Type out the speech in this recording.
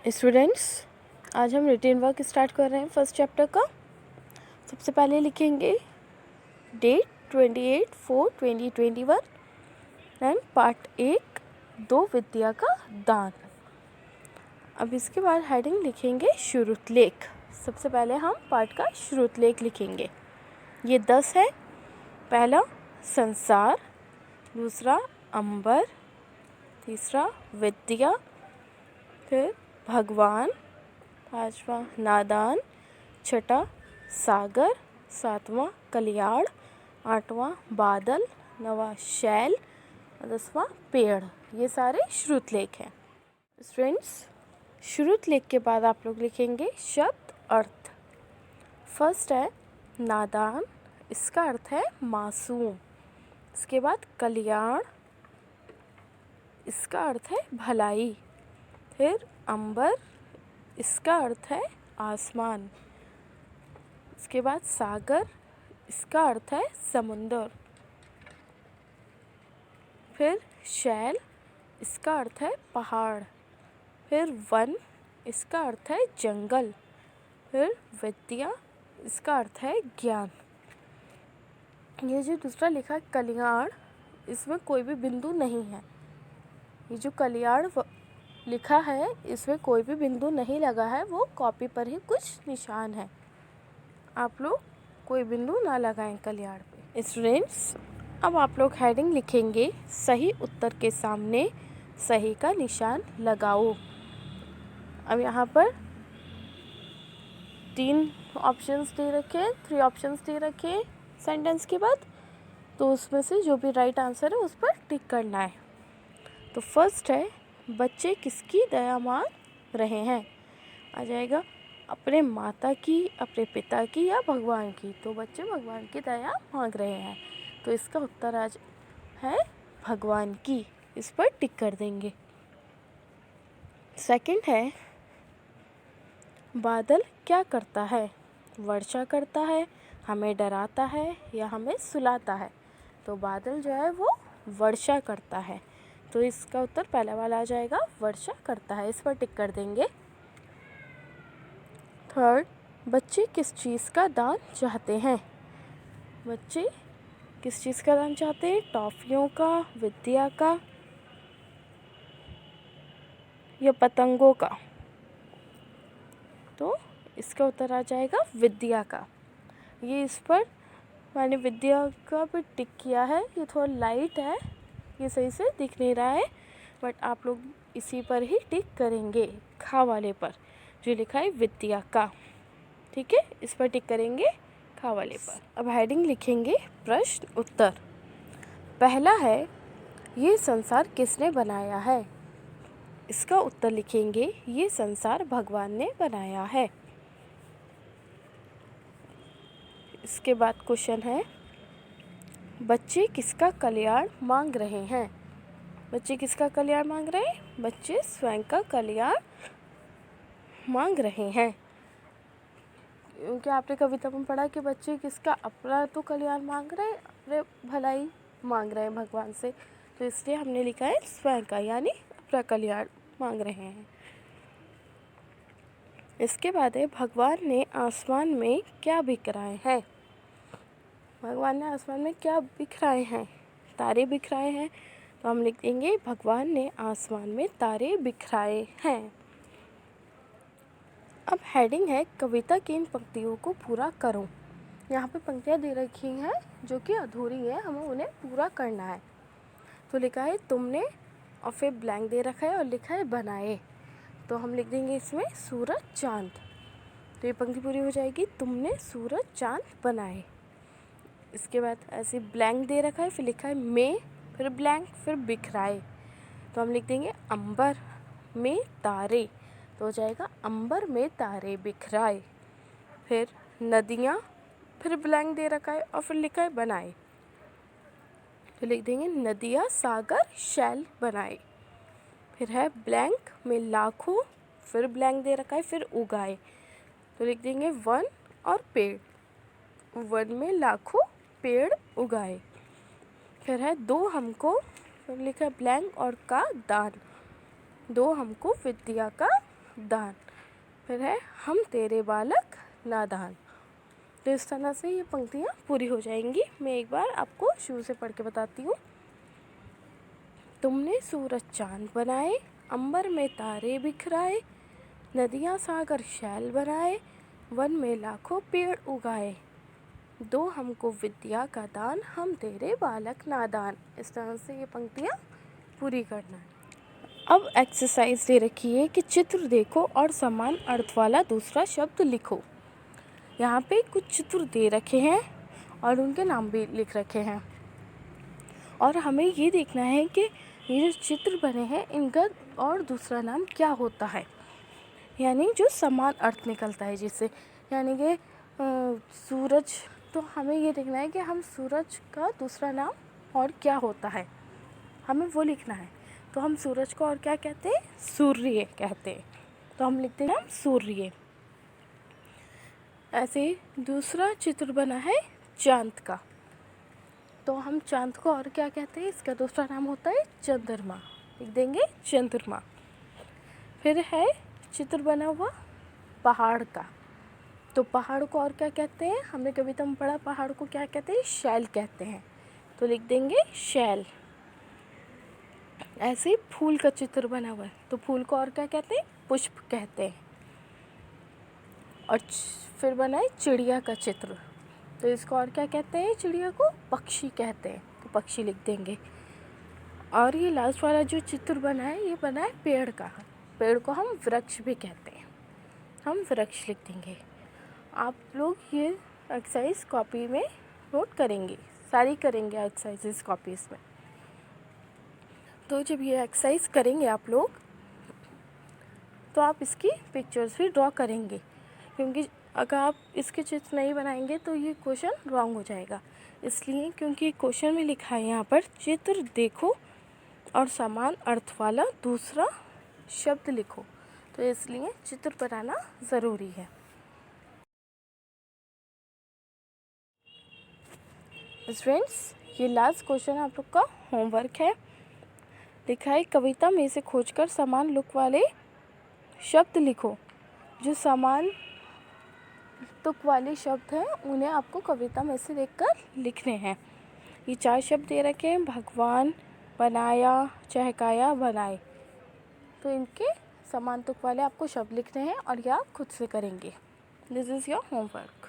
Students, आज हम retain work start कर रहे हैं फर्स्ट चैप्टर का। सबसे पहले लिखेंगे डेट 28/4/2021 एंड पार्ट 1 दो विद्या का दान। अब इसके बाद हेडिंग लिखेंगे शुरुतलेख। सबसे पहले हम पार्ट का शुरुतलेख लिखेंगे। ये 10 है। पहला संसार, दूसरा अंबर, तीसरा विद्या, फिर भगवान, पांचवा नादान, छठा सागर, सातवां कलियाड़, आठवां बादल, नवा शैल, 10वां पेड़। ये सारे श्रुतलेख हैं। स्टूडेंट्स, श्रुतलेख के बाद आप लोग लिखेंगे शब्द अर्थ। फर्स्ट है नादान, इसका अर्थ है मासूम। इसके बाद कलियाण, इसका अर्थ है भलाई। फिर अंबर, इसका अर्थ है आसमान। इसके बाद सागर, इसका अर्थ है समुंदर। फिर शैल, इसका अर्थ है पहाड़। फिर वन, इसका अर्थ है जंगल। फिर विद्या, इसका अर्थ है ज्ञान। ये जो दूसरा लिखा है कलियाण, इसमें कोई भी बिंदु नहीं है। ये जो कलियाण लिखा है इसमें कोई भी बिंदु नहीं लगा है, वो कॉपी पर ही कुछ निशान है। आप लोग कोई बिंदु ना लगाएं कलियाड़ पे। स्टूडेंट्स, अब आप लोग हेडिंग लिखेंगे सही उत्तर के सामने सही का निशान लगाओ। अब यहाँ पर 3 ऑप्शंस दे रखे, 3 ऑप्शंस दे रखे सेंटेंस के बाद, तो उसमें से जो भी राइट आंसर है उस पर टिक करना है। तो फर्स्ट है बच्चे किसकी दया मांग रहे हैं। आ जाएगा अपने माता की, अपने पिता की या भगवान की। तो बच्चे भगवान की दया मांग रहे हैं, तो इसका उत्तर आज है भगवान की। इस पर टिक कर देंगे। सेकंड है बादल क्या करता है। वर्षा करता है, हमें डराता है या हमें सुलाता है। तो बादल जो है वो वर्षा करता है, तो इसका उत्तर पहला वाला आ जाएगा वर्षा करता है। इस पर टिक कर देंगे। थर्ड, बच्चे किस चीज़ का दान चाहते हैं। बच्चे किस चीज़ का दान चाहते हैं, टॉफियों का, विद्या का या पतंगों का। तो इसका उत्तर आ जाएगा विद्या का। ये इस पर मैंने विद्या का भी टिक किया है। ये थोड़ा लाइट है, ये सही से दिख नहीं रहा है, बट आप लोग इसी पर ही टिक करेंगे, खा वाले पर जो लिखा है विद्या का। ठीक है, इस पर टिक करेंगे खा वाले पर। अब हेडिंग लिखेंगे प्रश्न उत्तर। पहला है ये संसार किसने बनाया है। इसका उत्तर लिखेंगे ये संसार भगवान ने बनाया है। इसके बाद क्वेश्चन है बच्चे किसका कल्याण मांग रहे हैं। बच्चे किसका कल्याण मांग रहे हैं, बच्चे स्वयं का कल्याण मांग रहे हैं। क्योंकि आपने कविता में पढ़ा कि बच्चे किसका अपना तो कल्याण मांग रहे हैं, अपने भलाई मांग रहे हैं भगवान से, तो इसलिए हमने लिखा है स्वयं का, यानी अपना कल्याण मांग रहे हैं। इसके बाद है भगवान ने आसमान में क्या बिखराए हैं। भगवान ने आसमान में क्या बिखराए हैं, तारे बिखराए हैं, तो हम लिख देंगे भगवान ने आसमान में तारे बिखराए हैं। अब हेडिंग है कविता की इन पंक्तियों को पूरा करो। यहाँ पे पंक्तियाँ दे रखी हैं जो कि अधूरी हैं, हमें उन्हें पूरा करना है। तो लिखा है तुमने, और फिर ब्लैंक दे रखा है और लिखा है बनाए। तो हम लिख देंगे इसमें सूरज चांद। तो ये पंक्ति पूरी हो जाएगी, तुमने सूरज चांद बनाए। इसके बाद ऐसे ब्लैंक दे रखा है, फिर लिखा है में, फिर ब्लैंक, फिर बिखराए। तो हम लिख देंगे अंबर में तारे। तो हो जाएगा अंबर में तारे बिखराए। फिर नदियाँ, फिर ब्लैंक दे रखा है और फिर लिखा है बनाए। तो लिख देंगे नदियाँ सागर शैल बनाए। फिर है ब्लैंक में लाखों, फिर ब्लैंक दे रखा है, फिर उगाए। तो लिख देंगे वन और पेड़, वन में लाखों पेड़ उगाए। फिर है दो हमको, फिर लिखा है ब्लैंक और का दान, दो हमको विद्या का दान। फिर है हम तेरे बालक नादान। तो इस तरह से ये पंक्तियाँ पूरी हो जाएंगी। मैं एक बार आपको शुरू से पढ़ के बताती हूँ। तुमने सूरज चांद बनाए, अंबर में तारे बिखराए, नदियाँ सागर शैल बनाए, वन में लाखों पेड़ उगाए, दो हमको विद्या का दान, हम तेरे बालक नादान। इस तरह से ये पंक्तियाँ पूरी करना है। अब एक्सरसाइज दे रखी है कि चित्र देखो और समान अर्थ वाला दूसरा शब्द लिखो। यहाँ पे कुछ चित्र दे रखे हैं और उनके नाम भी लिख रखे हैं और हमें ये देखना है कि ये जो चित्र बने हैं इनका और दूसरा नाम क्या होता है, यानी जो समान अर्थ निकलता है जिससे, यानी कि सूरज। तो हमें ये देखना है कि हम सूरज का दूसरा नाम और क्या होता है, हमें वो लिखना है। तो हम सूरज को और क्या कहते हैं? सूर्य कहते हैं। तो हम लिखते हैं सूर्य। ऐसे दूसरा चित्र बना है चांद का, तो हम चांद को और क्या कहते हैं? इसका दूसरा नाम होता है चंद्रमा। लिख देंगे चंद्रमा। फिर है चित्र बना हुआ पहाड़ का, तो पहाड़ को और क्या कहते हैं? हमने कविता में पढ़ा पहाड़ को क्या कहते हैं? शैल कहते हैं। तो लिख देंगे शैल। ऐसे ही फूल का चित्र बना हुआ है, तो फूल को और क्या कहते हैं? पुष्प कहते हैं। और फिर बना है चिड़िया का चित्र, तो इसको और क्या कहते हैं? चिड़िया को पक्षी कहते हैं, तो पक्षी लिख देंगे। और ये लास्ट वाला जो चित्र बना है ये बना है पेड़ का, पेड़ को हम वृक्ष भी कहते हैं, हम वृक्ष लिख देंगे। आप लोग ये एक्सरसाइज कॉपी में नोट करेंगे, सारी करेंगे एक्सरसाइजेस कॉपीज़ में। तो जब ये एक्सरसाइज करेंगे आप लोग तो आप इसकी पिक्चर्स भी ड्रॉ करेंगे, क्योंकि अगर आप इसके चित्र नहीं बनाएंगे तो ये क्वेश्चन रॉन्ग हो जाएगा। इसलिए क्योंकि क्वेश्चन में लिखा है यहाँ पर चित्र देखो और समान अर्थ वाला दूसरा शब्द लिखो, तो इसलिए चित्र बनाना ज़रूरी है। फ्रेंड्स, ये लास्ट क्वेश्चन आप लोग का होमवर्क है। लिखा है कविता में से खोजकर समान लुक वाले शब्द लिखो। जो समान तुक वाले शब्द हैं उन्हें आपको कविता में से देखकर लिखने हैं। ये 4 शब्द दे रखे हैं, भगवान, बनाया, चहकाया, बनाए। तो इनके समान तुक वाले आपको शब्द लिखने हैं और ये आप खुद से करेंगे। This is your homework.